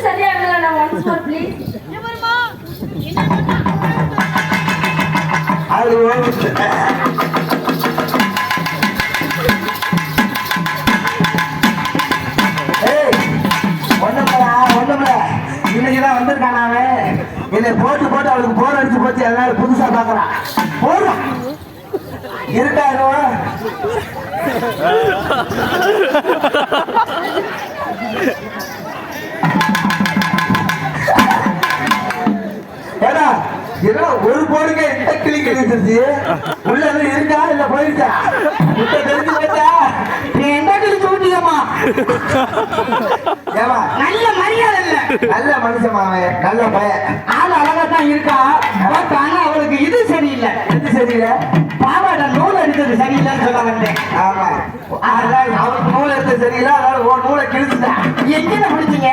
சரியாகல once more please. அது ஒண்ணுமில்ல இன்னைக்குதான் வந்திருக்கான் அவன். என்னை போட்டு போட்டு அவளுக்கு போர் அடிச்சு போச்சு. அதனால புதுசா பாக்குறான். போடுறான் இருக்காரு. ஏடா ஏன்னா ஒரு போடுங்க இந்த கிளி கிழிச்சிருச்சு. உள்ள இருக்கா இல்ல போயிருச்சா? இப்ப தெரிஞ்சு போச்சா? நீ எந்த கிழிச்சு ஊட்டியம்மா? ஏமா நல்ல மரியாதை இல்ல. நல்ல மனுஷன் அவன். நல்ல பையன். ஆள் அழகா தான் இருக்கா. பட் ஆனா அவளுக்கு இது சரியில்லை. எது சரியில்லை? பாவாட நூல் எடுத்தது சரியில்லைன்னு சொல்ல வந்தேன். ஆமா அவளுக்கு நூல் எடுத்தது சரியில்லை. அதனால ஒரு நூலை கிழிச்சுட்டேன். எங்க முடிச்சீங்க?